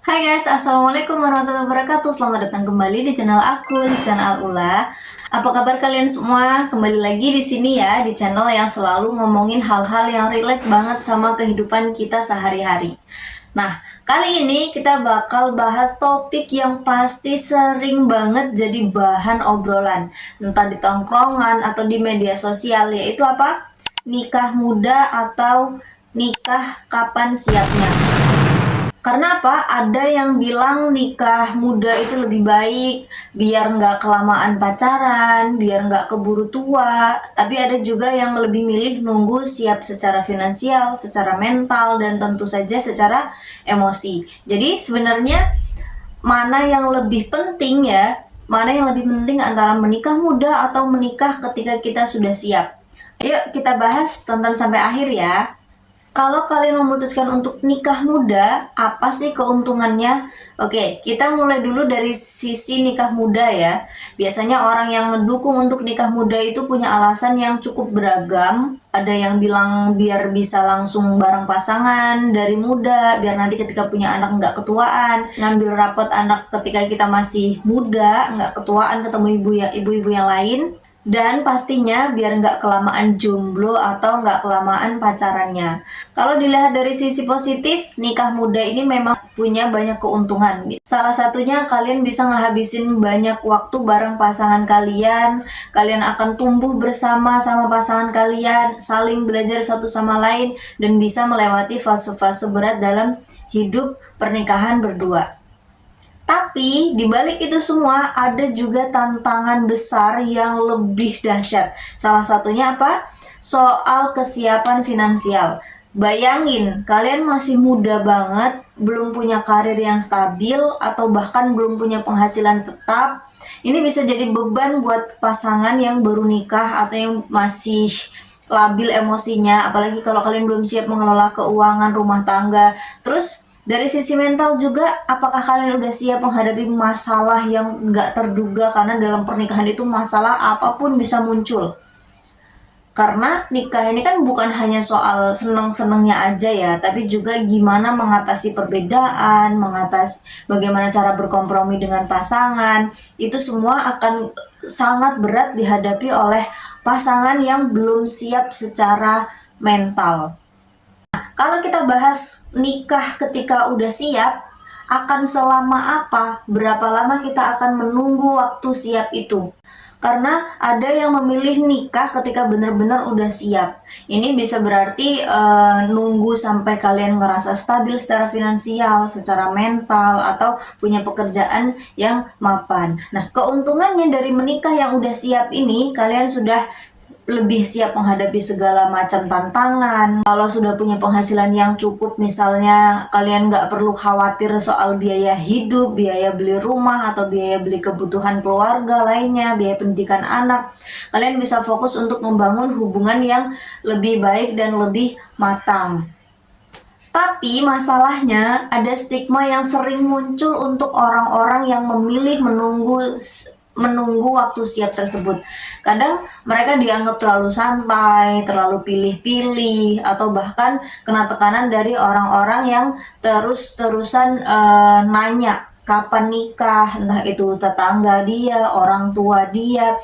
Hai guys, assalamualaikum warahmatullahi wabarakatuh. Selamat datang kembali di channel aku, Lisan Al-Ula. Apa kabar kalian semua? Kembali lagi di sini ya, di channel yang selalu ngomongin hal-hal yang relate banget sama kehidupan kita sehari-hari. Nah, kali ini kita bakal bahas topik yang pasti sering banget jadi bahan obrolan, entah di tongkrongan atau di media sosial, yaitu apa? Nikah muda atau nikah kapan siapnya? Karena apa? Ada yang bilang nikah muda itu lebih baik, biar nggak kelamaan pacaran, biar nggak keburu tua. Tapi ada juga yang lebih milih nunggu siap secara finansial, secara mental, dan tentu saja secara emosi. Jadi sebenarnya mana yang lebih penting ya? Mana yang lebih penting antara menikah muda atau menikah ketika kita sudah siap? Ayo kita bahas, tonton sampai akhir ya. Kalau kalian memutuskan untuk nikah muda, apa sih keuntungannya? Oke, kita mulai dulu dari sisi nikah muda ya. Biasanya orang yang ngedukung untuk nikah muda itu punya alasan yang cukup beragam. Ada yang bilang biar bisa langsung bareng pasangan dari muda, biar nanti ketika punya anak nggak ketuaan, ngambil rapot anak ketika kita masih muda, nggak ketuaan ketemu ibu-ibu yang lain. Dan pastinya biar nggak kelamaan jomblo atau nggak kelamaan pacarannya. Kalau dilihat dari sisi positif, nikah muda ini memang punya banyak keuntungan. Salah satunya kalian bisa ngehabisin banyak waktu bareng pasangan kalian. Kalian akan tumbuh bersama sama pasangan kalian, saling belajar satu sama lain, dan bisa melewati fase-fase berat dalam hidup pernikahan berdua. Tapi di balik itu semua ada juga tantangan besar yang lebih dahsyat. Salah satunya apa? Soal kesiapan finansial. Bayangin, kalian masih muda banget, belum punya karir yang stabil, atau bahkan belum punya penghasilan tetap. Ini bisa jadi beban buat pasangan yang baru nikah atau yang masih labil emosinya, apalagi kalau kalian belum siap mengelola keuangan rumah tangga. Terus dari sisi mental juga, apakah kalian udah siap menghadapi masalah yang nggak terduga? Karena dalam pernikahan itu masalah apapun bisa muncul. Karena nikah ini kan bukan hanya soal seneng-senengnya aja ya, tapi juga gimana mengatasi perbedaan, bagaimana cara berkompromi dengan pasangan. Itu semua akan sangat berat dihadapi oleh pasangan yang belum siap secara mental. Kalau kita bahas nikah ketika udah siap, akan selama apa? Berapa lama kita akan menunggu waktu siap itu? Karena ada yang memilih nikah ketika benar-benar udah siap. Ini bisa berarti nunggu sampai kalian ngerasa stabil secara finansial, secara mental, atau punya pekerjaan yang mapan. Nah, keuntungannya dari menikah yang udah siap ini, kalian sudah lebih siap menghadapi segala macam tantangan. Kalau sudah punya penghasilan yang cukup, misalnya kalian nggak perlu khawatir soal biaya hidup, biaya beli rumah, atau biaya beli kebutuhan keluarga lainnya, biaya pendidikan anak. Kalian bisa fokus untuk membangun hubungan yang lebih baik dan lebih matang. Tapi masalahnya ada stigma yang sering muncul untuk orang-orang yang memilih menunggu waktu siap tersebut. Kadang mereka dianggap terlalu santai, terlalu pilih-pilih, atau bahkan kena tekanan dari orang-orang yang terus-terusan nanya kapan nikah, entah itu tetangga dia, orang tua dia,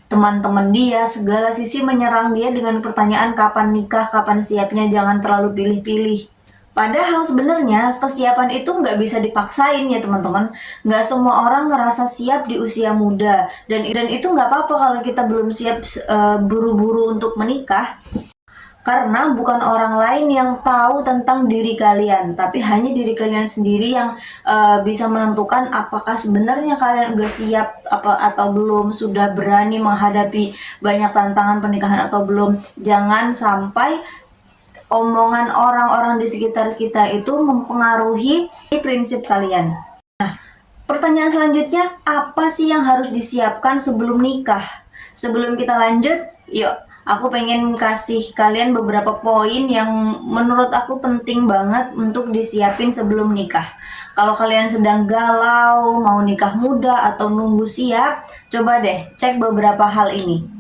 teman-teman dia, segala sisi menyerang dia dengan pertanyaan kapan nikah, kapan siapnya, jangan terlalu pilih-pilih. Padahal sebenarnya kesiapan itu nggak bisa dipaksain ya teman-teman. Nggak semua orang ngerasa siap di usia muda. Dan itu nggak apa-apa kalau kita belum siap buru-buru untuk menikah. Karena bukan orang lain yang tahu tentang diri kalian, tapi hanya diri kalian sendiri yang bisa menentukan apakah sebenarnya kalian udah siap atau belum, sudah berani menghadapi banyak tantangan pernikahan atau belum. Jangan sampai omongan orang-orang di sekitar kita itu mempengaruhi prinsip kalian. Pertanyaan selanjutnya, apa sih yang harus disiapkan sebelum nikah? Sebelum kita lanjut, yuk aku pengen kasih kalian beberapa poin yang menurut aku penting banget untuk disiapin sebelum nikah. Kalau kalian sedang galau, mau nikah muda atau nunggu siap, coba deh cek beberapa hal ini.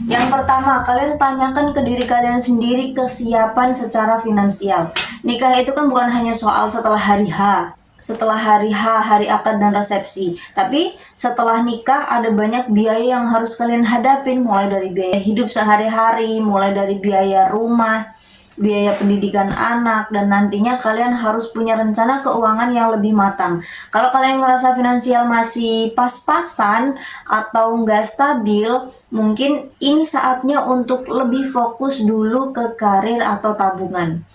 Yang pertama, kalian tanyakan ke diri kalian sendiri kesiapan secara finansial. Nikah itu kan bukan hanya soal setelah hari H. setelah hari H, hari akad dan resepsi. Tapi setelah nikah ada banyak biaya yang harus kalian hadapin, mulai dari biaya hidup sehari-hari, mulai dari biaya rumah, biaya pendidikan anak, dan nantinya kalian harus punya rencana keuangan yang lebih matang. Kalau kalian ngerasa finansial masih pas-pasan atau nggak stabil, mungkin ini saatnya untuk lebih fokus dulu ke karir atau tabungan.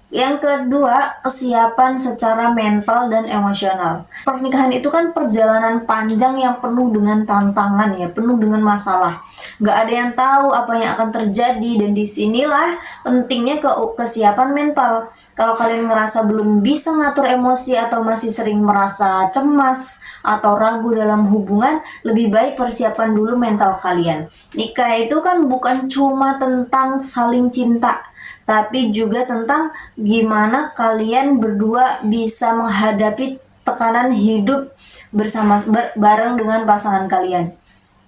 Yang kedua, kesiapan secara mental dan emosional. Pernikahan itu kan perjalanan panjang yang penuh dengan tantangan ya, penuh dengan masalah. Gak ada yang tahu apa yang akan terjadi, dan disinilah pentingnya kesiapan mental. Kalau kalian ngerasa belum bisa ngatur emosi atau masih sering merasa cemas atau ragu dalam hubungan, lebih baik persiapkan dulu mental kalian. Nikah itu kan bukan cuma tentang saling cinta, tapi juga tentang gimana kalian berdua bisa menghadapi tekanan hidup bareng dengan pasangan kalian.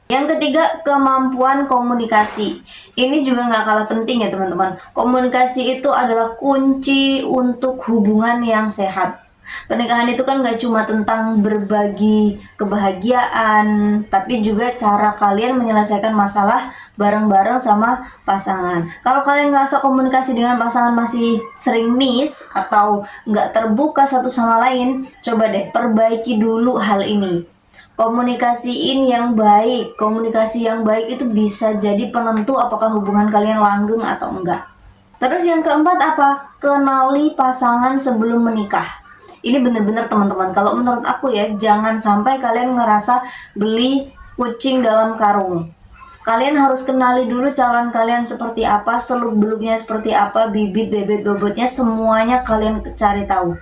Yang ketiga, kemampuan komunikasi. Ini juga nggak kalah penting ya teman-teman. Komunikasi itu adalah kunci untuk hubungan yang sehat. Pernikahan itu kan gak cuma tentang berbagi kebahagiaan, tapi juga cara kalian menyelesaikan masalah bareng-bareng sama pasangan. Kalau kalian ngerasa komunikasi dengan pasangan masih sering miss atau gak terbuka satu sama lain, coba deh perbaiki dulu hal ini. Komunikasiin yang baik. Komunikasi yang baik itu bisa jadi penentu apakah hubungan kalian langgeng atau enggak. Terus yang keempat apa? Kenali pasangan sebelum menikah. Ini bener-bener teman-teman, kalau menurut aku ya, jangan sampai kalian ngerasa beli kucing dalam karung. Kalian harus kenali dulu calon kalian seperti apa, seluk-beluknya seperti apa, bibit, bebet, bobotnya, semuanya kalian cari tahu.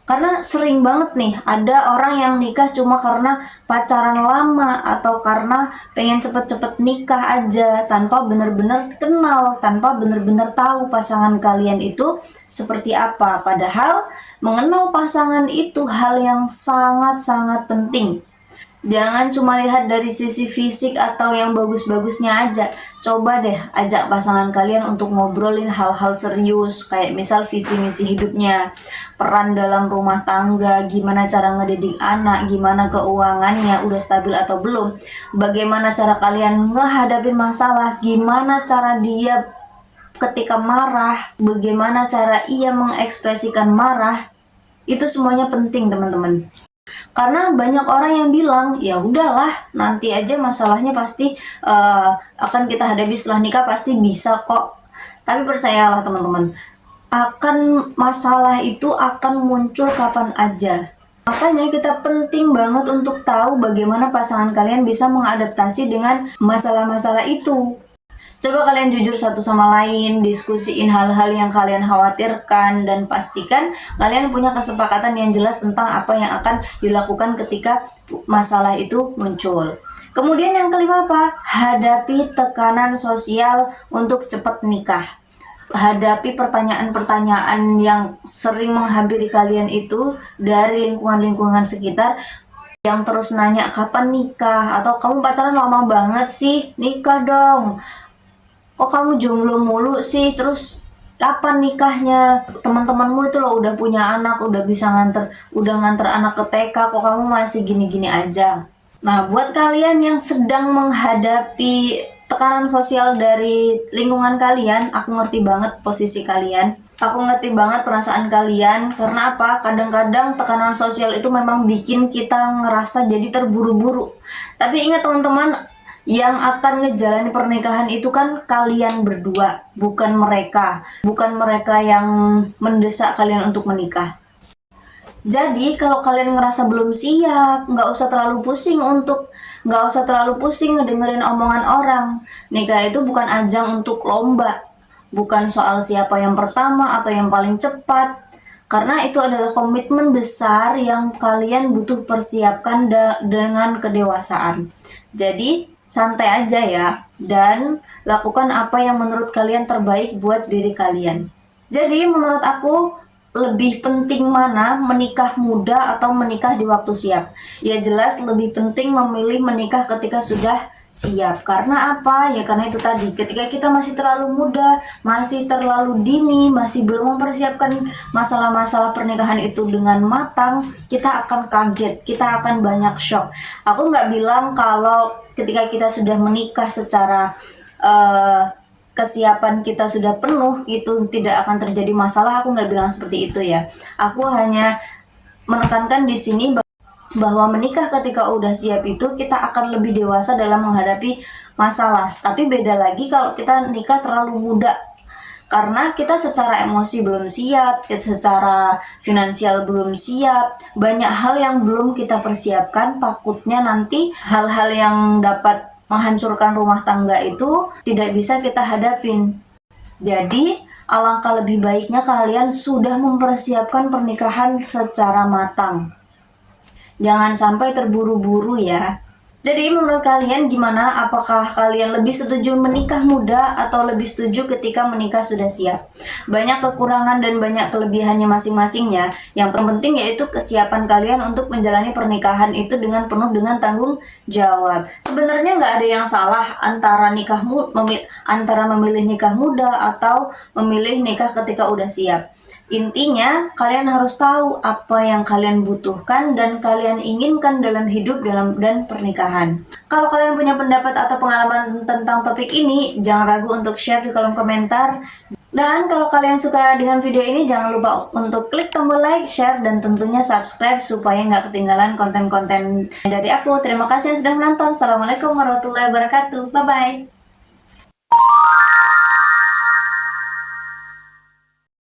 Karena sering banget nih ada orang yang nikah cuma karena pacaran lama atau karena pengen cepet-cepet nikah aja, tanpa bener-bener kenal, tanpa bener-bener tahu pasangan kalian itu seperti apa. Padahal mengenal pasangan itu hal yang sangat-sangat penting. Jangan cuma lihat dari sisi fisik atau yang bagus-bagusnya aja. Coba deh ajak pasangan kalian untuk ngobrolin hal-hal serius, kayak misal visi misi hidupnya, peran dalam rumah tangga, gimana cara ngedidik anak, gimana keuangannya, udah stabil atau belum, bagaimana cara kalian ngehadapin masalah, gimana cara dia ketika marah, bagaimana cara ia mengekspresikan marah. Itu semuanya penting teman-teman. Karena banyak orang yang bilang, ya udahlah, nanti aja masalahnya pasti akan kita hadapi setelah nikah, pasti bisa kok. Tapi percayalah teman-teman, masalah itu akan muncul kapan aja. Makanya kita penting banget untuk tahu bagaimana pasangan kalian bisa mengadaptasi dengan masalah-masalah itu. Coba kalian jujur satu sama lain, diskusiin hal-hal yang kalian khawatirkan, dan pastikan kalian punya kesepakatan yang jelas tentang apa yang akan dilakukan ketika masalah itu muncul. Kemudian yang kelima apa? Hadapi tekanan sosial untuk cepat nikah. Hadapi pertanyaan-pertanyaan yang sering menghampiri kalian itu dari lingkungan-lingkungan sekitar, yang terus nanya kapan nikah, atau kamu pacaran lama banget sih, nikah dong. Kok kamu jomblo mulu sih, terus kapan nikahnya? Teman-temanmu itu loh udah punya anak, udah bisa nganter anak ke TK, kok kamu masih gini-gini aja. Nah, buat kalian yang sedang menghadapi tekanan sosial dari lingkungan kalian, aku ngerti banget posisi kalian. Aku ngerti banget perasaan kalian. Karena apa? Kadang-kadang tekanan sosial itu memang bikin kita ngerasa jadi terburu-buru. Tapi ingat teman-teman, yang akan ngejalanin pernikahan itu kan kalian berdua, bukan mereka. Bukan mereka yang mendesak kalian untuk menikah. Jadi kalau kalian ngerasa belum siap, nggak usah terlalu pusing ngedengerin omongan orang. Nikah itu bukan ajang untuk lomba, bukan soal siapa yang pertama atau yang paling cepat. Karena itu adalah komitmen besar yang kalian butuh persiapkan dengan kedewasaan. Jadi santai aja ya, dan lakukan apa yang menurut kalian terbaik buat diri kalian. Jadi menurut aku, lebih penting mana menikah muda atau menikah di waktu siap? Ya jelas lebih penting memilih menikah ketika sudah siap. Karena apa? Ya karena itu tadi, ketika kita masih terlalu muda, masih terlalu dini, masih belum mempersiapkan masalah-masalah pernikahan itu dengan matang, kita akan kaget, kita akan banyak shock. Aku nggak bilang kalau ketika kita sudah menikah secara kesiapan kita sudah penuh itu tidak akan terjadi masalah. Aku nggak bilang seperti itu ya. Aku hanya menekankan di sini bahwa menikah ketika udah siap itu kita akan lebih dewasa dalam menghadapi masalah. Tapi beda lagi kalau kita nikah terlalu muda, karena kita secara emosi belum siap, secara finansial belum siap, banyak hal yang belum kita persiapkan. Takutnya nanti hal-hal yang dapat menghancurkan rumah tangga itu tidak bisa kita hadapin. Jadi alangkah lebih baiknya kalian sudah mempersiapkan pernikahan secara matang. Jangan sampai terburu-buru ya. Jadi menurut kalian gimana? Apakah kalian lebih setuju menikah muda atau lebih setuju ketika menikah sudah siap? Banyak kekurangan dan banyak kelebihannya masing-masingnya. Yang penting yaitu kesiapan kalian untuk menjalani pernikahan itu dengan penuh dengan tanggung jawab. Sebenarnya nggak ada yang salah antara antara memilih nikah muda atau memilih nikah ketika udah siap. Intinya, kalian harus tahu apa yang kalian butuhkan dan kalian inginkan dalam hidup dan pernikahan. Kalau kalian punya pendapat atau pengalaman tentang topik ini, jangan ragu untuk share di kolom komentar. Dan kalau kalian suka dengan video ini, jangan lupa untuk klik tombol like, share, dan tentunya subscribe supaya nggak ketinggalan konten-konten dari aku. Terima kasih yang sudah menonton. Assalamualaikum warahmatullahi wabarakatuh. Bye-bye.